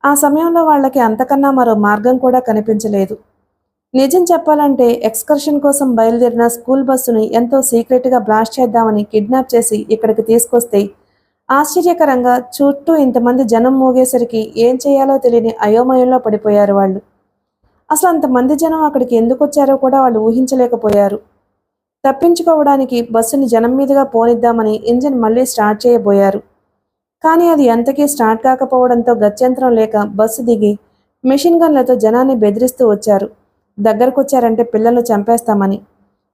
ఆ సమయంలో వాళ్ళకి అంతకన్నా మరో మార్గం కూడా కనిపించలేదు. నిజం చెప్పాలంటే ఎక్స్కర్షన్ కోసం బయలుదేరిన స్కూల్ బస్సుని ఎంతో సీక్రెట్గా బ్లాస్ట్ చేద్దామని కిడ్నాప్ చేసి ఇక్కడికి తీసుకొస్తే ఆశ్చర్యకరంగా చుట్టూ ఇంతమంది జనం మోగేసరికి ఏం చేయాలో తెలియని అయోమయంలో పడిపోయారు వాళ్ళు. అసలు అంతమంది జనం అక్కడికి ఎందుకు వచ్చారో కూడా వాళ్ళు ఊహించలేకపోయారు. తప్పించుకోవడానికి బస్సుని జనం మీదుగా పోనిద్దామని ఇంజిన్ మళ్ళీ స్టార్ట్ చేయబోయారు. కానీ అది ఎంతకీ స్టార్ట్ కాకపోవడంతో గత్యంతరం లేక బస్సు దిగి మిషన్ గన్లతో జనాన్ని బెదిరిస్తూ వచ్చారు. దగ్గరకొచ్చారంటే పిల్లలు చంపేస్తామని.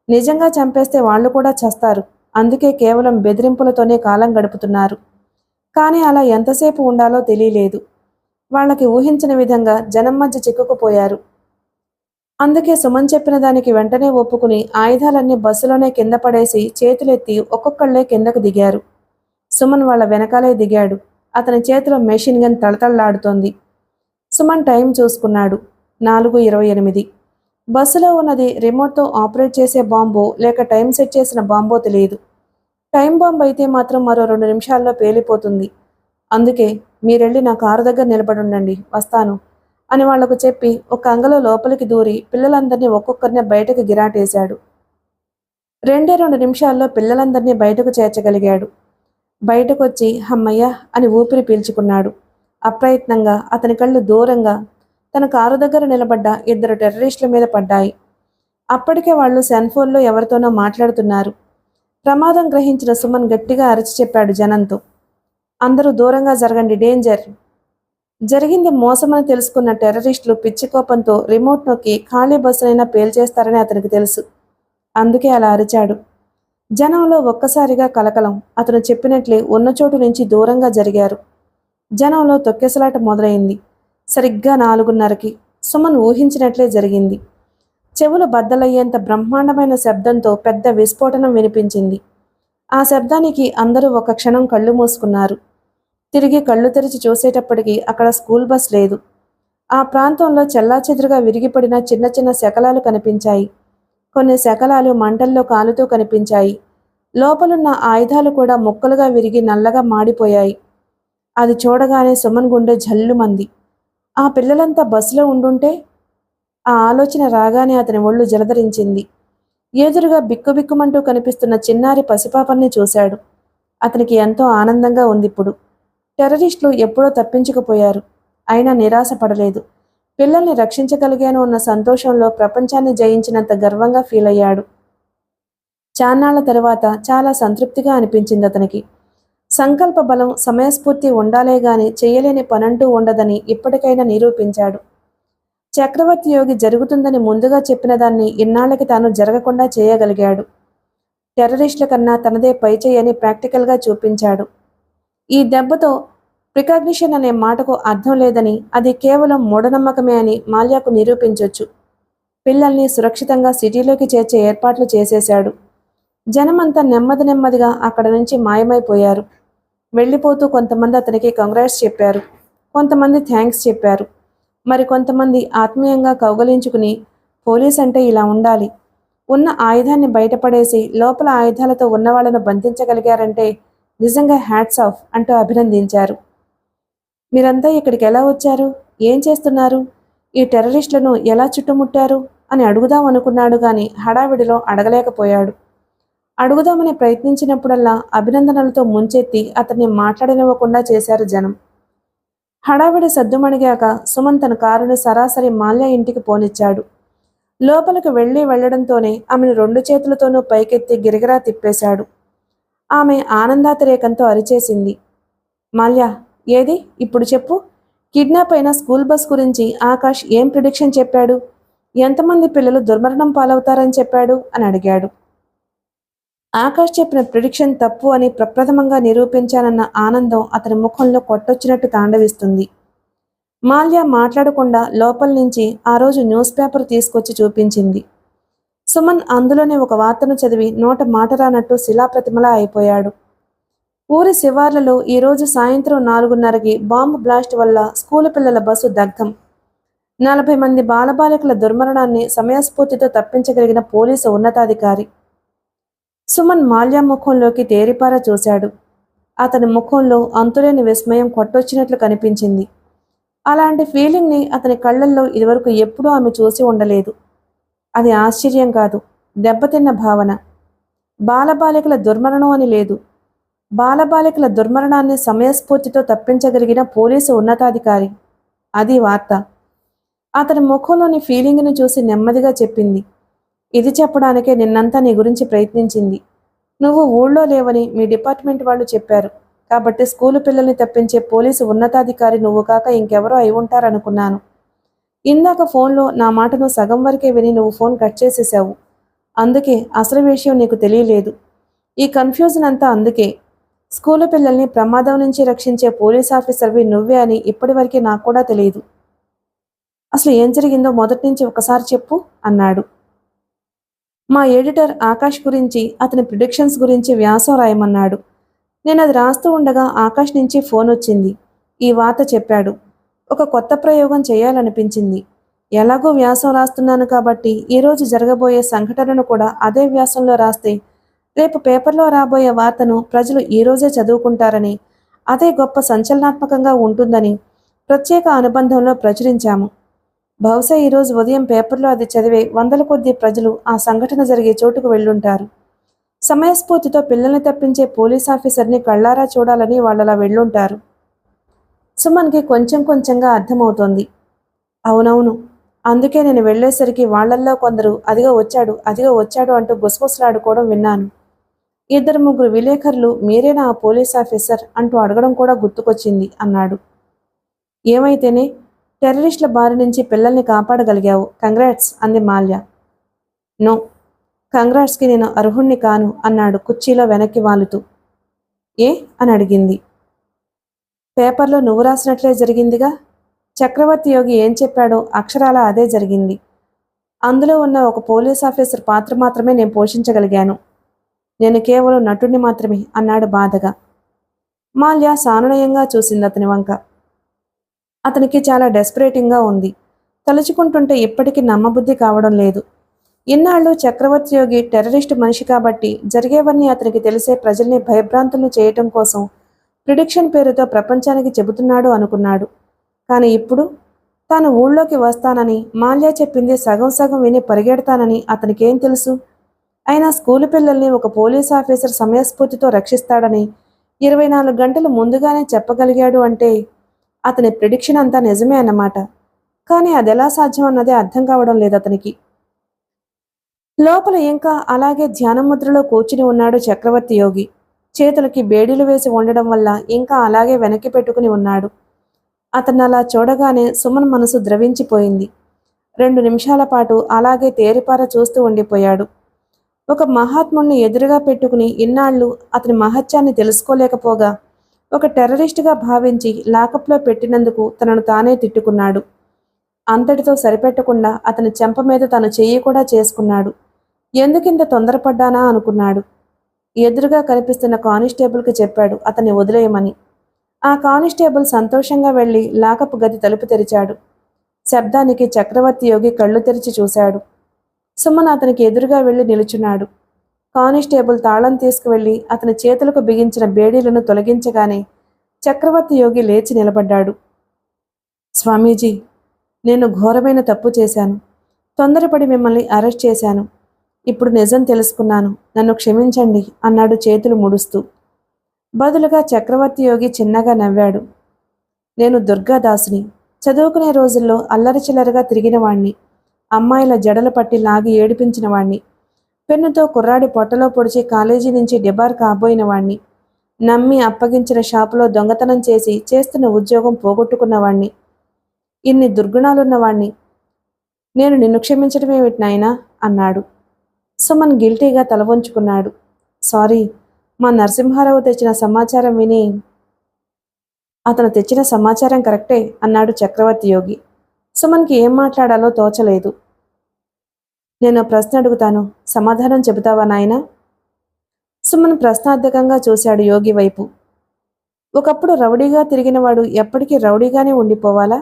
నిజంగా చంపేస్తే వాళ్ళు కూడా చస్తారు. అందుకే కేవలం బెదిరింపులతోనే కాలం గడుపుతున్నారు. కానీ అలా ఎంతసేపు ఉండాలో తెలియలేదు. వాళ్ళకి ఊహించిన విధంగా జనం మధ్య చిక్కుకుపోయారు. అందుకే సుమన్ చెప్పిన దానికి వెంటనే ఒప్పుకుని ఆయుధాలన్నీ బస్సులోనే కింద పడేసి చేతులెత్తి ఒక్కొక్కళ్ళే కిందకు దిగారు. సుమన్ వాళ్ళ వెనకాలే దిగాడు. అతని చేతిలో మెషిన్ గన్ తళతళలాడుతోంది. సుమన్ టైం చూసుకున్నాడు. 4:28. బస్సులో ఉన్నది రిమోట్తో ఆపరేట్ చేసే బాంబో లేక టైం సెట్ చేసిన బాంబో తెలియదు. టైం బాంబు అయితే మాత్రం మరో 2 నిమిషాల్లో పేలిపోతుంది. అందుకే మీరెళ్ళి నా కారు దగ్గర నిలబడుండండి, వస్తాను అని వాళ్లకు చెప్పి ఒక అంగలో లోపలికి దూరి పిల్లలందరినీ ఒక్కొక్కరిని బయటకు గిరాటేశాడు. 2 నిమిషాల్లో పిల్లలందరినీ బయటకు చేర్చగలిగాడు. బయటకొచ్చి హమ్మయ్య అని ఊపిరి పీల్చుకున్నాడు. అప్రయత్నంగా అతని కళ్ళు దూరంగా తన కారు దగ్గర నిలబడ్డ 2 టెర్రరిస్టుల మీద పడ్డాయి. అప్పటికే వాళ్ళు సెల్ఫోన్లో ఎవరితోనో మాట్లాడుతున్నారు. ప్రమాదం గ్రహించిన సుమన్ గట్టిగా అరిచి చెప్పాడు జనంతో, అందరూ దూరంగా జరగండి, డేంజర్. జరిగింది మోసమని తెలుసుకున్న టెర్రరిస్టులు పిచ్చికోపంతో రిమోట్ నొక్కి ఖాళీ బస్సునైనా పేల్చేస్తారని అతనికి తెలుసు. అందుకే అలా అరిచాడు. జనంలో ఒక్కసారిగా కలకలం. అతను చెప్పినట్లే ఉన్న చోటు నుంచి దూరంగా జరిగారు. జనంలో తొక్కెసలాట మొదలైంది. సరిగ్గా 4:30కి సుమన్ ఊహించినట్లే జరిగింది. చెవులు బద్దలయ్యేంత బ్రహ్మాండమైన శబ్దంతో పెద్ద విస్ఫోటనం వినిపించింది. ఆ శబ్దానికి అందరూ ఒక క్షణం కళ్ళు మూసుకున్నారు. తిరిగి కళ్ళు తెరిచి చూసేటప్పటికి అక్కడ స్కూల్ బస్ లేదు. ఆ ప్రాంతంలో చెల్లాచెదురుగా విరిగిపడిన చిన్న చిన్న శకలాలు కనిపించాయి. కొన్ని శకలాలు మంటల్లో కాలుతూ కనిపించాయి. లోపలున్న ఆయుధాలు కూడా ముక్కలుగా విరిగి నల్లగా మాడిపోయాయి. అది చూడగానే సుమన్ గుండె జల్లుమంది. ఆ పిల్లలంతా బస్సులో ఉండుంటే? ఆ ఆలోచన రాగానే అతని ఒళ్ళు జలధరించింది. ఎదురుగా బిక్కుబిక్కుమంటూ కనిపిస్తున్న చిన్నారి పసిపాపల్ని చూశాడు. అతనికి ఎంతో ఆనందంగా ఉందిప్పుడు. టెర్రరిస్టులు ఎప్పుడో తప్పించుకుపోయారు. అయినా నిరాశ పడలేదు. పిల్లల్ని రక్షించగలిగాను అన్న సంతోషంలో ప్రపంచాన్ని జయించినంత గర్వంగా ఫీల్ అయ్యాడు. చాన్నాళ్ల తరువాత చాలా సంతృప్తిగా అనిపించింది అతనికి. సంకల్ప బలం, సమయస్ఫూర్తి ఉండాలే గాని చెయ్యలేని పనంటూ ఉండదని ఇప్పటికైనా నిరూపించాడు. చక్రవర్తి యోగి జరుగుతుందని ముందుగా చెప్పిన దాన్ని ఇన్నాళ్లకి తాను జరగకుండా చేయగలిగాడు. టెర్రరిస్టుల కన్నా తనదే పైచేయి అని ప్రాక్టికల్గా చూపించాడు. ఈ దెబ్బతో ప్రికాగ్నిషన్ అనే మాటకు అర్థం లేదని, అది కేవలం మూఢనమ్మకమే అని మాల్యాకు నిరూపించొచ్చు. పిల్లల్ని సురక్షితంగా సిటీలోకి చేర్చే ఏర్పాట్లు చేసేశాడు. జనమంతా నెమ్మది నెమ్మదిగా అక్కడ నుంచి మాయమైపోయారు. వెళ్ళిపోతూ కొంతమంది అతనికి కంగ్రాట్స్ చెప్పారు. కొంతమంది థ్యాంక్స్ చెప్పారు. మరి కొంతమంది ఆత్మీయంగా కౌగలించుకుని పోలీస్ అంటే ఇలా ఉండాలి, ఉన్న ఆయుధాన్ని బయటపడేసి లోపల ఆయుధాలతో ఉన్నవాళ్లను బంధించగలిగారంటే నిజంగా హ్యాట్స్ ఆఫ్ అంటూ అభినందించారు. మీరంతా ఇక్కడికి ఎలా వచ్చారు, ఏం చేస్తున్నారు, ఈ టెర్రరిస్టులను ఎలా చుట్టుముట్టారు అని అడుగుదాం అనుకున్నాడు గాని హడావిడిలో అడగలేకపోయాడు. అడుగుదామని ప్రయత్నించినప్పుడల్లా అభినందనలతో ముంచెత్తి అతన్ని మాట్లాడనివ్వకుండా చేశారు జనం. హడావిడి సద్దుమణిగాక సుమన్ తన కారుని సరాసరి మాల్య ఇంటికి పోనిచ్చాడు. లోపలికి వెళ్లడంతోనే ఆమెను 2 చేతులతోనూ పైకెత్తి గిరగిరా తిప్పేశాడు. ఆమె ఆనందాతిరేకంతో అరిచేసింది, మాల్య, ఏది ఇప్పుడు చెప్పు. కిడ్నాప్ అయిన స్కూల్ బస్ గురించి ఆకాష్ ఏం ప్రిడిక్షన్ చెప్పాడు? ఎంతమంది పిల్లలు దుర్మరణం పాలవుతారని చెప్పాడు అని అడిగాడు. ఆకాష్ చెప్పిన ప్రిడిక్షన్ తప్పు అని ప్రప్రథమంగా నిరూపించానన్న ఆనందం అతని ముఖంలో కొట్టొచ్చినట్టు తాండవిస్తుంది. మాల్య మాట్లాడకుండా లోపల నుంచి ఆ రోజు న్యూస్ పేపర్ తీసుకొచ్చి చూపించింది. సుమన్ అందులోనే ఒక వార్తను చదివి నోట మాట రానట్టు శిలాప్రతిమలా అయిపోయాడు. ఊరి శివార్లలో ఈరోజు సాయంత్రం 4:30కి బాంబు బ్లాస్ట్ వల్ల స్కూలు పిల్లల బస్సు దగ్ధం. 40 మంది బాలబాలికల దుర్మరణాన్ని సమయస్ఫూర్తితో తప్పించగలిగిన పోలీసు ఉన్నతాధికారి. సుమన్ మాల్యా ముఖంలోకి తేరిపారా చూశాడు. అతని ముఖంలో అంతులేని విస్మయం కొట్టొచ్చినట్లు కనిపించింది. అలాంటి ఫీలింగ్ని అతని కళ్ళల్లో ఇదివరకు ఎప్పుడూ ఆమె చూసి ఉండలేదు. అది ఆశ్చర్యం కాదు, దెబ్బతిన్న భావన. బాలబాలికల దుర్మరణం అని లేదు. బాలబాలికల దుర్మరణాన్ని సమయస్ఫూర్తితో తప్పించగలిగిన పోలీసు ఉన్నతాధికారి. అది వార్త. అతని ముఖంలోని ఫీలింగ్ని చూసి నెమ్మదిగా చెప్పింది. ఇది చెప్పడానికే నిన్నంతా నీ గురించి ప్రయత్నించింది. నువ్వు ఊళ్ళో లేవని మీ డిపార్ట్మెంట్ వాళ్ళు చెప్పారు. కాబట్టి స్కూలు పిల్లల్ని తప్పించే పోలీసు ఉన్నతాధికారి నువ్వు కాక ఇంకెవరో అయి ఉంటారనుకున్నాను. ఇందాక ఫోన్లో నా మాటను సగం వరకే విని నువ్వు ఫోన్ కట్ చేసేసావు. అందుకే అసలు విషయం నీకు తెలియలేదు. ఈ కన్ఫ్యూజన్ అంతా అందుకే. స్కూలు పిల్లల్ని ప్రమాదం నుంచి రక్షించే పోలీస్ ఆఫీసర్వి నువ్వే అని ఇప్పటివరకే నాకు కూడా తెలియదు. అసలు ఏం జరిగిందో మొదటి నుంచి ఒకసారి చెప్పు అన్నాడు. మా ఎడిటర్ ఆకాష్ గురించి, అతని ప్రిడిక్షన్స్ గురించి వ్యాసం రాయమన్నాడు. నేను అది రాస్తూ ఉండగా ఆకాష్ నుంచి ఫోన్ వచ్చింది. ఈ వార్త చెప్పాడు. ఒక కొత్త ప్రయోగం చేయాలనిపించింది. ఎలాగో వ్యాసం రాస్తున్నాను కాబట్టి ఈరోజు జరగబోయే సంఘటనను కూడా అదే వ్యాసంలో రాస్తే రేపు పేపర్లో రాబోయే వార్తను ప్రజలు ఈరోజే చదువుకుంటారని, అదే గొప్ప సంచలనాత్మకంగా ఉంటుందని ప్రత్యేక అనుబంధంలో ప్రచురించాము. బహుశా ఈరోజు ఉదయం పేపర్లో అది చదివే 100 కొద్దీ ప్రజలు ఆ సంఘటన జరిగే చోటుకు వెళ్ళుంటారు. సమయస్ఫూర్తితో పిల్లల్ని తప్పించే పోలీస్ ఆఫీసర్ని కళ్ళారా చూడాలని వాళ్ళలా వెళ్ళుంటారు. సుమన్కి కొంచెం కొంచెంగా అర్థమవుతోంది. అవునవును, అందుకే నేను వెళ్ళేసరికి వాళ్లల్లో కొందరు అదిగో వచ్చాడు అంటూ గుసగుసలాడుకోవడం విన్నాను. 2-3 విలేకరులు మీరేనా ఆ పోలీస్ ఆఫీసర్ అంటూ అడగడం కూడా గుర్తుకొచ్చింది అన్నాడు. ఏమైతేనే టెర్రరిస్టుల బారి నుంచి పిల్లల్ని కాపాడగలిగావు. కంగ్రాట్స్ అంది మాల్య. నో, కంగ్రాట్స్కి నేను అర్హుణ్ణి కాను అన్నాడు కుర్చీలో వెనక్కి వాలుతూ. ఏ అని అడిగింది. పేపర్లో నువ్వు రాసినట్లే జరిగిందిగా. చక్రవర్తి యోగి ఏం చెప్పాడో అక్షరాల అదే జరిగింది. అందులో ఉన్న ఒక పోలీస్ ఆఫీసర్ పాత్ర మాత్రమే నేను పోషించగలిగాను. నేను కేవలం నటుడిని మాత్రమే అన్నాడు బాధగా. మాల్య సానునయంగా చూసింది అతని వంక. అతనికి చాలా డెస్పరేటింగ్గా ఉంది. తలుచుకుంటుంటే ఇప్పటికీ నమ్మబుద్ధి కావడం లేదు. ఇన్నాళ్ళు చక్రవర్తి యోగి టెర్రరిస్టు మనిషి కాబట్టి జరిగేవన్నీ అతనికి తెలిసే ప్రజల్ని భయభ్రాంతులను చేయటం కోసం ప్రిడిక్షన్ పేరుతో ప్రపంచానికి చెబుతున్నాడు అనుకున్నాడు. కానీ ఇప్పుడు తాను ఊళ్ళోకి వస్తానని, మాల్యా చెప్పింది సగం సగం విని పరిగెడతానని అతనికేం తెలుసు? అయినా స్కూలు పిల్లల్ని ఒక పోలీస్ ఆఫీసర్ సమయస్ఫూర్తితో రక్షిస్తాడని 24 గంటలు ముందుగానే చెప్పగలిగాడు అంటే అతని ప్రిడిక్షన్ అంతా నిజమే అన్నమాట. కానీ అదెలా సాధ్యం అన్నదే అర్థం కావడం లేదు అతనికి. లోపల ఇంకా అలాగే ధ్యానముద్రలో కూర్చుని ఉన్నాడు చక్రవర్తి యోగి. చేతులకి బేడీలు వేసి ఉండడం వల్ల ఇంకా అలాగే వెనక్కి పెట్టుకుని ఉన్నాడు. అతన్ని అలా చూడగానే సుమన్ మనసు ద్రవించిపోయింది. 2 నిమిషాల పాటు అలాగే తేరిపార చూస్తూ ఉండిపోయాడు. ఒక మహాత్ముణ్ణి ఎదురుగా పెట్టుకుని ఇన్నాళ్ళు అతని మహత్యాన్ని తెలుసుకోలేకపోగా ఒక టెర్రరిస్టుగా భావించి లాకప్లో పెట్టినందుకు తనను తానే తిట్టుకున్నాడు. అంతటితో సరిపెట్టకుండా అతని చెంప మీద తను చెయ్యి కూడా చేసుకున్నాడు. ఎందుకింత తొందరపడ్డానా అనుకున్నాడు. ఎదురుగా కనిపిస్తున్న కానిస్టేబుల్కి చెప్పాడు అతన్ని వదిలేయమని. ఆ కానిస్టేబుల్ సంతోషంగా వెళ్లి లాకప్ గది తలుపు తెరిచాడు. శబ్దానికి చక్రవర్తి యోగి కళ్ళు తెరిచి చూశాడు. సుమన్ అతనికి ఎదురుగా వెళ్లి నిలుచున్నాడు. కానిస్టేబుల్ తాళం తీసుకువెళ్లి అతని చేతులకు బిగించిన బేడీలను తొలగించగానే చక్రవర్తి యోగి లేచి నిలబడ్డాడు. స్వామీజీ, నేను ఘోరమైన తప్పు చేశాను. తొందరపడి మిమ్మల్ని అరెస్ట్ చేశాను. ఇప్పుడు నిజం తెలుసుకున్నాను. నన్ను క్షమించండి అన్నాడు చేతులు ముడుస్తూ. బదులుగా చక్రవర్తి యోగి చిన్నగా నవ్వాడు. నేను దుర్గాదాసుని. చదువుకునే రోజుల్లో అల్లరిచిల్లరగా తిరిగినవాణ్ణి. అమ్మాయిల జడలు పట్టి లాగి ఏడిపించిన వాణ్ణి. పెన్నుతో కుర్రాడి పొట్టలో పొడిచి కాలేజీ నుంచి డిబార్ కాబోయినవాణ్ణి. నమ్మి అప్పగించిన షాపులో దొంగతనం చేసి చేస్తున్న ఉద్యోగం పోగొట్టుకున్నవాణ్ణి. ఇన్ని దుర్గుణాలున్నవాణ్ణి. నేను నిన్ను క్షమించడమేమిటి నాయనా అన్నాడు. సుమన్ గిల్టీగా తల వంచుకున్నాడు. సారీ, మా నరసింహారావు తెచ్చిన సమాచారం విని. అతను తెచ్చిన సమాచారం కరెక్టే అన్నాడు చక్రవర్తి యోగి. సుమన్కి ఏం మాట్లాడాలో తోచలేదు. నేను ప్రశ్న అడుగుతాను, సమాధానం చెబుతావా నాయనా? సుమన్ ప్రశ్నార్థకంగా చూశాడు యోగి వైపు. ఒకప్పుడు రౌడీగా తిరిగినవాడు ఎప్పటికీ రౌడీగానే ఉండిపోవాలా?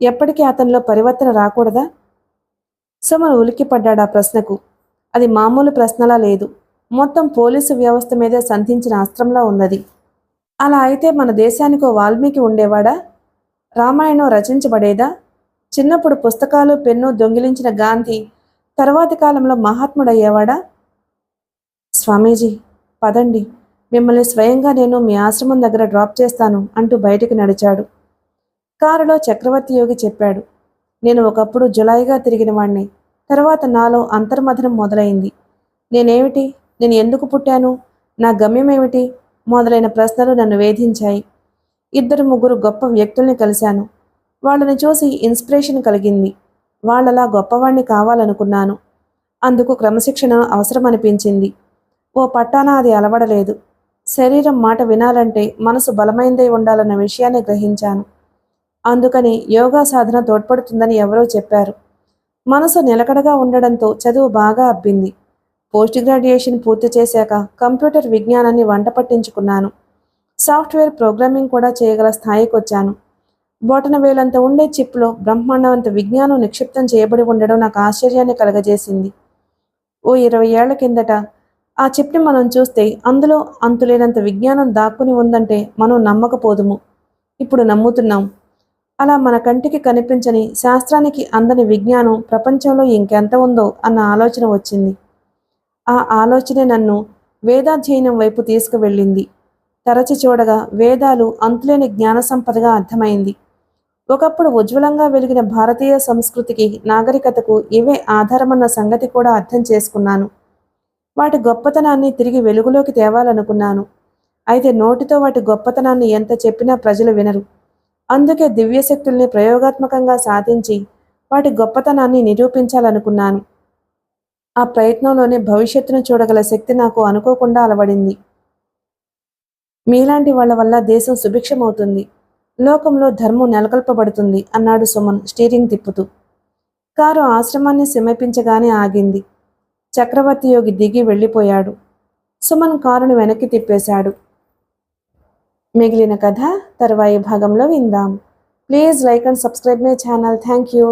ఎప్పటికీ అతనిలో పరివర్తన రాకూడదా? సుమన్ ఉలిక్కిపడ్డాడు ఆ ప్రశ్నకు. అది మామూలు ప్రశ్నలా లేదు. మొత్తం పోలీసు వ్యవస్థ మీదే సంధించిన అస్త్రంలా ఉన్నది. అలా అయితే మన దేశానికో వాల్మీకి ఉండేవాడా? రామాయణం రచించబడేదా? చిన్నప్పుడు పుస్తకాలు పెన్ను దొంగిలించిన గాంధీ తర్వాతి కాలంలో మహాత్ముడయ్యేవాడా? స్వామీజీ, పదండి, మిమ్మల్ని స్వయంగా నేను మీ ఆశ్రమం దగ్గర డ్రాప్ చేస్తాను అంటూ బయటికి నడిచాడు. కారులో చక్రవర్తి యోగి చెప్పాడు. నేను ఒకప్పుడు జులాయిగా తిరిగిన వాణ్ణి. తర్వాత నాలో అంతర్మథనం మొదలైంది. నేనేమిటి? నేను ఎందుకు పుట్టాను? నా గమ్యం ఏమిటి? మొదలైన ప్రశ్నలు నన్ను వేధించాయి. 2-3 గొప్ప వ్యక్తుల్ని కలిశాను. వాళ్ళని చూసి ఇన్స్పిరేషన్ కలిగింది. వాళ్ళలా గొప్పవాణ్ణి కావాలనుకున్నాను. అందుకు క్రమశిక్షణ అవసరమనిపించింది. ఓ పట్టాన అది అలవడలేదు. శరీరం మాట వినాలంటే మనసు బలమైందై ఉండాలన్న విషయాన్ని గ్రహించాను. అందుకని యోగా సాధన తోడ్పడుతుందని ఎవరో చెప్పారు. మనసు నిలకడగా ఉండడంతో చదువు బాగా అబ్బింది. పోస్ట్ గ్రాడ్యుయేషన్ పూర్తి చేశాక కంప్యూటర్ విజ్ఞానాన్ని వంట పట్టించుకున్నాను. సాఫ్ట్వేర్ ప్రోగ్రామింగ్ కూడా చేయగల స్థాయికొచ్చాను. బొటనవేలంత ఉండే చిప్లో బ్రహ్మాండవంత విజ్ఞానం నిక్షిప్తం చేయబడి ఉండడం నాకు ఆశ్చర్యాన్ని కలగజేసింది. ఓ 20 ఏళ్ల కిందట ఆ చిప్ని మనం చూస్తే అందులో అంతులేనంత విజ్ఞానం దాక్కుని ఉందంటే మనం నమ్మకపోదుము. ఇప్పుడు నమ్ముతున్నాం. అలా మన కంటికి కనిపించని, శాస్త్రానికి అందని విజ్ఞానం ప్రపంచంలో ఇంకెంత ఉందో అన్న ఆలోచన వచ్చింది. ఆ ఆలోచనే నన్ను వేదాధ్యయనం వైపు తీసుకువెళ్ళింది. తరచి చూడగా వేదాలు అంతులేని జ్ఞాన సంపదగా అర్థమైంది. ఒకప్పుడు ఉజ్వలంగా వెలిగిన భారతీయ సంస్కృతికి, నాగరికతకు ఇవే ఆధారమన్న సంగతి కూడా అర్థం చేసుకున్నాను. వాటి గొప్పతనాన్ని తిరిగి వెలుగులోకి తేవాలనుకున్నాను. అయితే నోటితో వాటి గొప్పతనాన్ని ఎంత చెప్పినా ప్రజలు వినరు. అందుకే దివ్యశక్తుల్ని ప్రయోగాత్మకంగా సాధించి వాటి గొప్పతనాన్ని నిరూపించాలనుకున్నాను. ఆ ప్రయత్నంలోనే భవిష్యత్తును చూడగల శక్తి నాకు అనుకోకుండా అలవడింది. మీలాంటి వాళ్ల వల్ల దేశం సుభిక్షమవుతుంది, లోకంలో ధర్మం నెలకొల్పబడుతుంది అన్నాడు సుమన్ స్టీరింగ్ తిప్పుతూ. కారు ఆశ్రమాన్ని సమీపించగానే ఆగింది. చక్రవర్తి యోగి దిగి వెళ్ళిపోయాడు. సుమన్ కారును వెనక్కి తిప్పేశాడు. మిగిలిన కథ తరువాయి భాగంలో విందాం. Please like and subscribe my channel. Thank you.